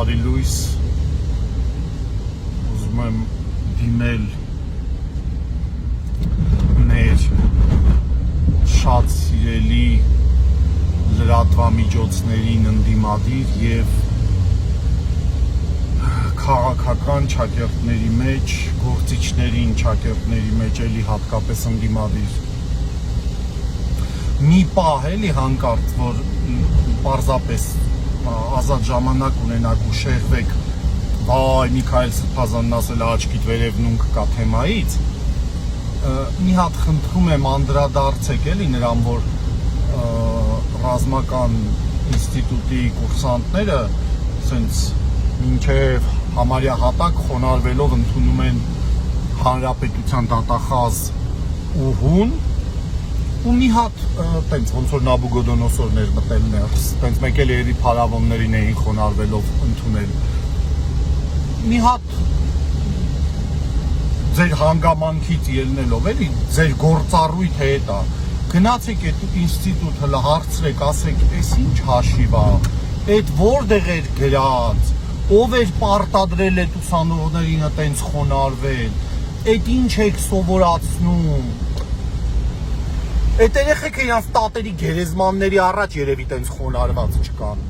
բարի լույս, ուզում եմ դիմել մեր շատ սիրելի լրատվամիջոցներին ընդդիմադիր և քաղաքական ճակերտների մեջ, գործիչներին ճակերտների մեջ էլի հատկապես ընդդիմադիր մի պահ էլի հանկարծ, որ պարզապես ազատ ժամանակ ունենաք ու շեղվեք վայ Միքայել Սրբազանն ասել աչքիդ վերևնուն կա թեմայից, մի հատ խնդրում եմ անդրադարձեք էլի նրան, որ ռազմական ինստիտուտի կուրսանտները սենց մինչև համարյա հատակ խոնարհվելով ընդունում են հանրապետության դատախազ ուհուն ու մի հատ տենց ոնց որ Նաբուգոդոնոսորներ մտել ներս, տենց մեկ էլ երևի փարավոններին էին խոնարհվելով ընդունել, մի հատ ձեր հանգամանքից ելնելով էլի, ձեր գործառույթը է դա, գնացեք այդ ինստիտուտ հլը հարցրեք, ասեք, էս ինչ հաշիվ է, այդ որտեղ էր գրած, ով էր պարտադրել այդ ուսանողներին այտենց խոնարհվել, այդ ինչ եք սովորացնում, այդ երեխեքը իրանց տատերի գերեզմանների առաջ երևի տենց խոնարհված չկան։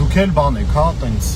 Դուք էլ բան եք, հա, տենց